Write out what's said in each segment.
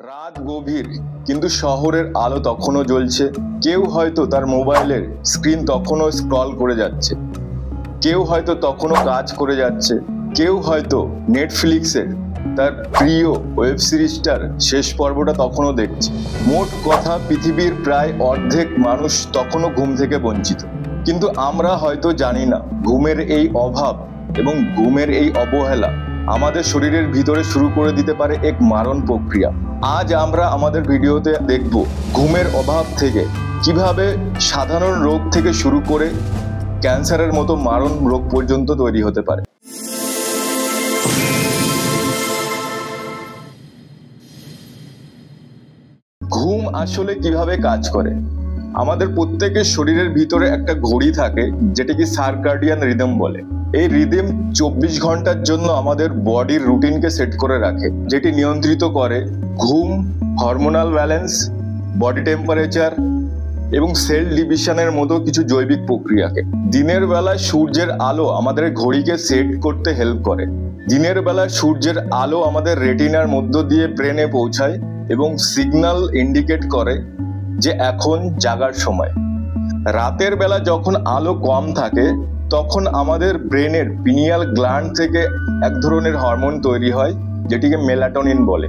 রাত গভীর, কিন্তু শহরের আলো তখনও জ্বলছে। কেউ হয়তো তার মোবাইলের স্ক্রিন তখনও স্ক্রল করে যাচ্ছে, কেউ হয়তো তখনও কাজ করে যাচ্ছে, কেউ হয়তো নেটফ্লিক্সের তার প্রিয় ওয়েব সিরিজটার শেষ পর্বটা তখনও দেখছে। মোট কথা, পৃথিবীর প্রায় অর্ধেক মানুষ তখনও ঘুম থেকে বঞ্চিত। কিন্তু আমরা হয়তো জানি না, ঘুমের এই অভাব এবং ঘুমের এই অবহেলা আমাদের শরীরের ভিতরে শুরু করে দিতে পারে এক মারণ প্রক্রিয়া। আজ আমরা আমাদের ভিডিওতে দেখব ঘুমের অভাব থেকে কিভাবে সাধারণ রোগ থেকে শুরু করে ক্যান্সারের মতো মারণ রোগ পর্যন্ত তৈরি হতে পারে। ঘুম আসলে কিভাবে কাজ করে? আমাদের প্রত্যেকের শরীরের ভিতরে একটা ঘড়ি থাকে, যেটাকে সার্কাডিয়ান রিদম বলে। এই রিদম 24 ঘন্টার জন্য আমাদের বডির রুটিনকে সেট করে রাখে, যেটি নিয়ন্ত্রিত করে ঘুম, হরমোনাল ব্যালেন্স, বডি টেম্পারেচার এবং সেল ডিভিশনের মতো কিছু জৈবিক প্রক্রিয়াকে। দিনের বেলায় সূর্যের আলো আমাদের ঘড়িকে সেট করতে হেল্প করে। দিনের বেলায় সূর্যের আলো আমাদের রেটিনার মধ্য দিয়ে ব্রেনে পৌঁছায় এবং সিগন্যাল ইন্ডিকেট করে যে এখন জাগার সময়। রাতের বেলা যখন আলো কম থাকে, তখন আমাদের ব্রেনের পিনিয়াল গ্ল্যান্ড থেকে এক ধরনের হরমোন তৈরি হয়, যেটিকে মেলাটোনিন বলে।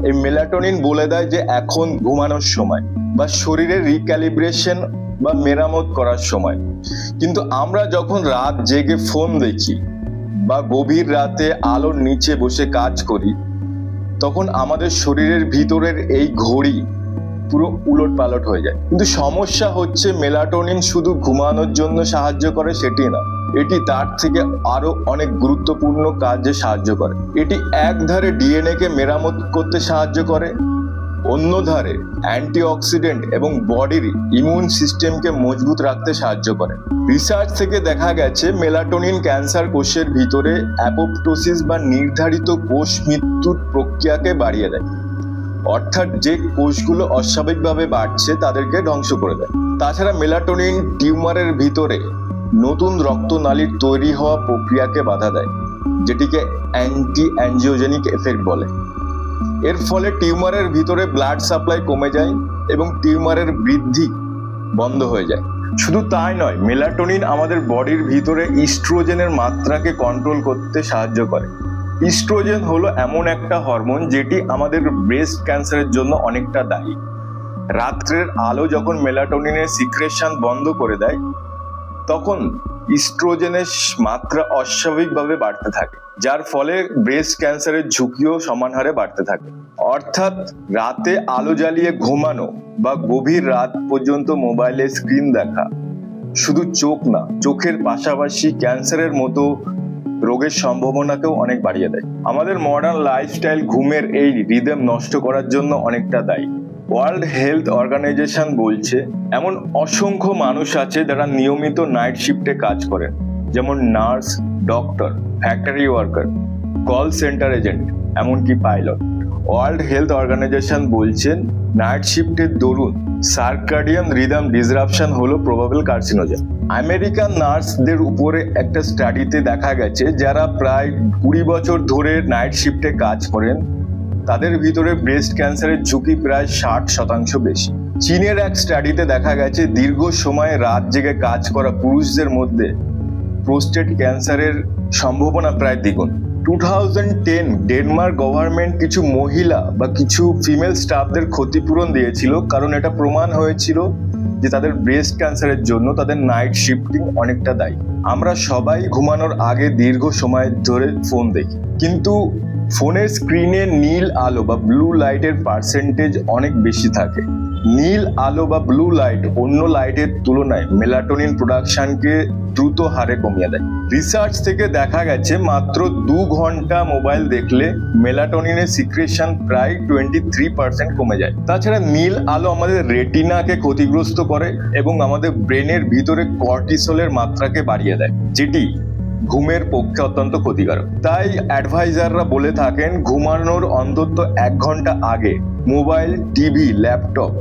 এই মেলাটোনিন বলে দেয় যে এখন ঘুমানোর সময় বা শরীরের রিক্যালিব্রেশন বা মেরামত করার সময়। কিন্তু আমরা যখন রাত জেগে ফোন দেখি বা গভীর রাতে আলোর নিচে বসে কাজ করি, তখন আমাদের শরীরের ভিতরের এই ঘড়ি পুরো উলট পালট হয়ে যায়। কিন্তু সমস্যা হচ্ছে, মেলাটোনিন শুধু ঘুমানোর জন্য সাহায্য করে সেটি না, এটি তার থেকে আরো অনেক গুরুত্বপূর্ণ কাজে সাহায্য করে। এটি এক ধারে ডিএনএ কে মেরামত করতে সাহায্য করে, অন্য ধারে অ্যান্টিঅক্সিডেন্ট এবং বডির ইমিউন সিস্টেমকে মজবুত রাখতে সাহায্য করে। রিসার্চ থেকে দেখা গেছে, মেলাটোনিন ক্যান্সার কোষের ভিতরে অ্যাপোপ্টোসিস বা নির্ধারিত কোষ মৃত্যুর প্রক্রিয়াকে বাড়িয়ে দেয়, অর্থাৎ যে কোষগুলো অস্বাভাবিকভাবে বাড়ছে তাদেরকে ধ্বংস করে দেয়। তাছাড়া মেলাটোনিন টিউমারের ভিতরে নতুন রক্তনালীর তৈরি হওয়া প্রক্রিয়াকে বাধা দেয়, যেটিকে অ্যান্টি অ্যাঞ্জিওজেনিক এফেক্ট বলে। এর ফলে টিউমারের ভিতরে ব্লাড সাপ্লাই কমে যায় এবং টিউমারের বৃদ্ধি বন্ধ হয়ে যায়। শুধু তাই নয়, মেলাটোনিন আমাদের বডির ভিতরে ইস্ট্রোজেনের মাত্রাকে কন্ট্রোল করতে সাহায্য করে। ইস্ট্রোজেন হলো এমন একটা হরমোন যেটি আমাদের ব্রেস্ট ক্যান্সারের জন্য অনেকটা দায়ী। রাত্রের আলো যখন মেলাটোনিনের সিক্রেশন বন্ধ করে দেয়, তখন ইস্ট্রোজেনের মাত্রা অস্বাভাবিকভাবে বাড়তে থাকে, যার ফলে ব্রেস্ট ক্যান্সারের ঝুঁকিও সমান হারে বাড়তে থাকে। অর্থাৎ রাতে আলো জ্বালিয়ে ঘুমানো বা গভীর রাত পর্যন্ত মোবাইলে স্ক্রিন দেখা শুধু চোখ না, চোখের পাশাপাশি ক্যান্সারের মতো রোগের সম্ভাবনাকেও অনেক বাড়িয়ে দেয়। আমাদের মডার্ন লাইফস্টাইল ঘুমের এই রিদম নষ্ট করার জন্য অনেকটা দায়ী। ওয়ার্ল্ড হেলথ অর্গানাইজেশন বলছে, এমন অসংখ্য মানুষ আছে যারা নিয়মিত নাইট শিফটে কাজ করেন, যেমন nurse, doctor, factory worker, call centre agent, এমনকি পাইলট। ওয়ার্ল্ড হেলথ অর্গানাইজেশন বলছেন, নাইট শিফটের দরুন সার্কাডিয়ান রিদম ডিসরাপশন হলো প্রবাবল কার্সিনোজেন। আমেরিকান নার্সদের উপরে একটা স্টাডিতে দেখা গেছে, যারা প্রায় 20 বছর ধরে নাইট শিফটে কাজ করেন, তাদের ভিতরে ব্রেস্ট ক্যান্সারের ঝুঁকি প্রায় 60% বেশি। চীনের এক স্টাডিতে দেখা গেছে, দীর্ঘ সময় রাত জেগে কাজ করা পুরুষদের মধ্যে প্রোস্টেট ক্যান্সারের সম্ভাবনা প্রায় দ্বিগুণ। 2010 ডেনমার্ক গভর্নমেন্ট কিছু মহিলা বা কিছু ফিমেল স্টাফদের ক্ষতিপূরণ দিয়েছিল, কারণ এটা প্রমাণ হয়েছিল যে তাদের ব্রেস্ট ক্যান্সারের জন্য তাদের নাইট শিফটিং অনেকটা দায়ী। আমরা সবাই ঘুমানোর আগে দীর্ঘ সময় ধরে ফোন দেখি, কিন্তু ফোনের স্ক্রিনে নীল আলো বা ব্লু লাইটের পার্সেন্টেজ অনেক বেশি থাকে। নীল আলো বা ব্লু লাইট অন্য লাইটের তুলনায় মেলাটোনিন প্রোডাকশনকে দ্রুত হারে কমিয়ে দেয়। রিসার্চ থেকে দেখা গেছে, মাত্র 2 ঘন্টা মোবাইল দেখলে মেলাটোনিনের সিক্রেশন প্রায় 23% কমে যায়। তাছাড়া নীল আলো আমাদের রেটিনাকে ক্ষতিগ্রস্ত করে এবং আমাদের ব্রেনের ভিতরে কর্টিসলের মাত্রাকে বাড়িয়ে দেয়, যেটি ঘুমের পক্ষে অত্যন্ত ক্ষতিকারক। তাই অ্যাডভাইজাররা বলে থাকেন, ঘুমানোর অন্তত 1 ঘন্টা আগে মোবাইল, টিভি, ল্যাপটপ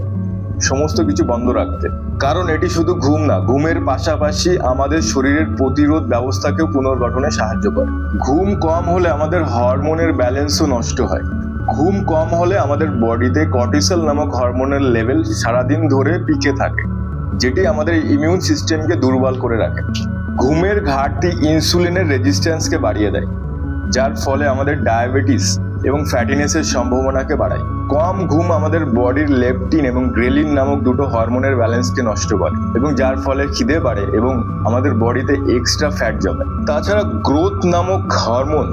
সমস্ত কিছু বন্ধ রাখতে। কারণ এটি শুধু ঘুম না, ঘুমের পাশাপাশি আমাদের শরীরের প্রতিরোধ ব্যবস্থাকেও পুনর্গঠনে সাহায্য করে। ঘুম কম হলে আমাদের হরমোনের ব্যালেন্সও নষ্ট হয়। ঘুম কম হলে আমাদের বডিতে কর্টিসল নামক হরমোনের লেভেল সারাদিন ধরে পিকে থাকে, যেটি আমাদের ইমিউন সিস্টেমকে দুর্বল করে রাখে। ঘুমের ঘাটতি ইনসুলিনের রেজিস্ট্যান্সকে বাড়িয়ে দেয়, যার ফলে আমাদের ডায়াবেটিস এবং ফ্যাটিনেসের সম্ভাবনাকে বাড়ায়। কম ঘুম আমাদের বডির লেপটিন এবং গ্রেলিন নামক দুটো হরমোনের ব্যালেন্সকে নষ্ট করে, এবং যার ফলে খিদে বাড়ে এবং আমাদের বডিতে এক্সট্রা ফ্যাট জমে। তাছাড়া গ্রোথ নামক হরমোন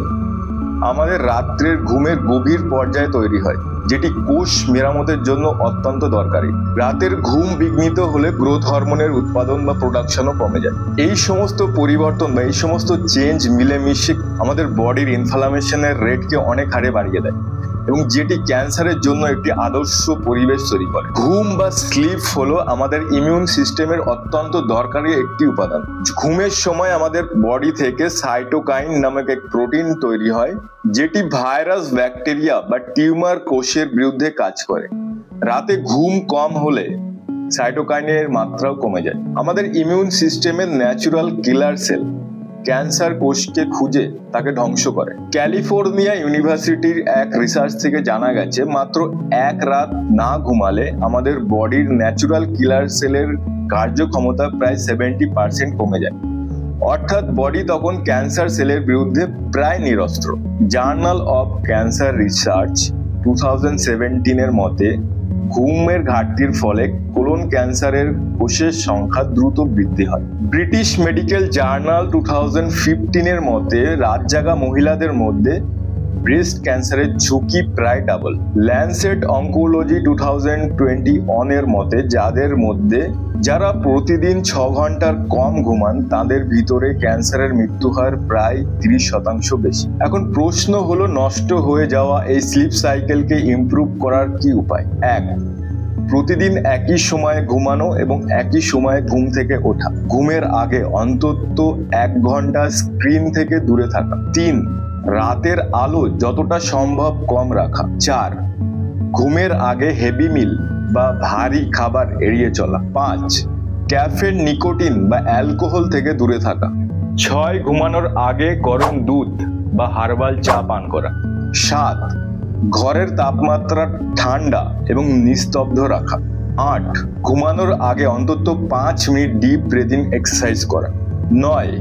আমাদের রাত্রের ঘুমের গভীর পর্যায়ে তৈরি হয়, যেটি কোষ মেরামতের জন্য অত্যন্ত দরকারি। রাতের ঘুম বিঘ্নিত হলে গ্রোথ হরমোনের উৎপাদন বা প্রোডাকশনও কমে যায়। এই সমস্ত পরিবর্তন বা এই সমস্ত চেঞ্জ মিলেমিশে আমাদের বডির ইনফ্লামেশনের রেটকে অনেক হারে বাড়িয়ে দেয়, এবং যেটি ক্যান্সারের জন্য একটি আদর্শ পরিবেশ তৈরি করে। ঘুম বা স্লিপ হলো আমাদের ইমিউন সিস্টেমের অত্যন্ত দরকারি একটি উপাদান। ঘুমের সময় আমাদের বডি থেকে সাইটোকাইন নামক এক প্রোটিন তৈরি হয়, যেটি ভাইরাস, ব্যাকটেরিয়া বা টিউমার কোষের বিরুদ্ধে কাজ করে। রাতে ঘুম কম হলে সাইটোকাইনের মাত্রাও কমে যায়। আমাদের ইমিউন সিস্টেমের ন্যাচুরাল কিলার সেল ক্যান্সার কোষকে খুঁজে তাকে ধ্বংস করে। ক্যালিফোর্নিয়া ইউনিভার্সিটির এক রিসার্চ থেকে জানা গেছে, মাত্র এক রাত না ঘুমালে আমাদের বডির ন্যাচুরাল কিলার সেলের কার্যক্ষমতা প্রায় 70% কমে যায়। অর্থাৎ বডি তখন ক্যান্সার সেলের বিরুদ্ধে প্রায় নিরস্ত্র। জার্নাল অফ ক্যান্সার রিসার্চ 2017 মতে ঘুমের ঘাটতির ফলে কোলন ক্যান্সারের কোষের সংখ্যা দ্রুত বৃদ্ধি হয়। ব্রিটিশ মেডিকেল জার্নাল 2015 মতে রাত জাগা মহিলাদের মধ্যে ব্রেস্ট ক্যান্সারের ঝুঁকি প্রায় ডাবল। ল্যান্সেট অঙ্কোলজি 2021 মতে যারা প্রতিদিন 6 ঘন্টার কম ঘুমান তাদের ভিতরে ক্যান্সারের মৃত্যু হার প্রায় 30% বেশি। এখন প্রশ্ন হলো, নষ্ট হয়ে যাওয়া এই স্লিপ সাইকেলকে ইমপ্রুভ করার কি উপায়? 1. প্রতিদিন একই সময়ে ঘুমানো এবং একই সময়ে ঘুম থেকে ওঠা। ঘুমের আগে অন্তত 1 ঘন্টা স্ক্রিন থেকে দূরে থাকা। 3. রাতের আলো যতটা সম্ভব কম রাখা। 4. ঘুমের আগে হেভি মিল বা ভারী খাবার এড়িয়ে চলা। 5. ক্যাফেন, নিকোটিন বা অ্যালকোহল থেকে দূরে থাকা। 6. ঘুমানোর আগে গরম দুধ বা হার্বাল চা পান করা। 7. ঘরের তাপমাত্রা ঠান্ডা এবং নিস্তব্ধ রাখা। 8. ঘুমানোর আগে অন্তত 5 মিনিট ডিপ ব্রিদিং এক্সারসাইজ করা। 9.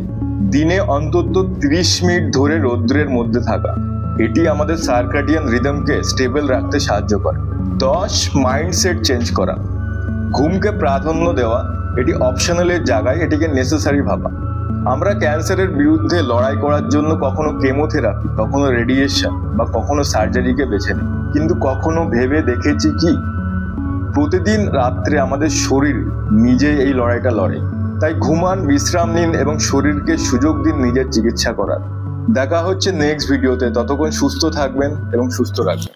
দিনে অন্তত 30 মিনিট ধরে রৌদ্রের মধ্যে থাকা। এটি আমাদের সার্কাডিয়ান রিদমকে স্টেবল রাখতে সাহায্য করে। 10. মাইন্ডসেট চেঞ্জ করা। ঘুমকে প্রাধান্য দেওয়া, এটি অপশনালের জায়গায় এটিকে নেসেসারি ভাবা। আমরা ক্যান্সারের বিরুদ্ধে লড়াই করার জন্য কখনো কেমোথেরাপি, কখনো রেডিয়েশন বা কখনো সার্জারিকে বেছে নিই, কিন্তু কখনো ভেবে দেখেছি কি প্রতিদিন রাত্রে আমাদের শরীর নিজেই এই লড়াইটা লড়ে। তাই ঘুমান, বিশ্রাম নিন এবং শরীরকে সুযোগ দিন নিজের চিকিৎসা করার। দেখা হচ্ছে নেক্সট ভিডিওতে। ততক্ষণ সুস্থ থাকবেন এবং সুস্থ রাখবেন।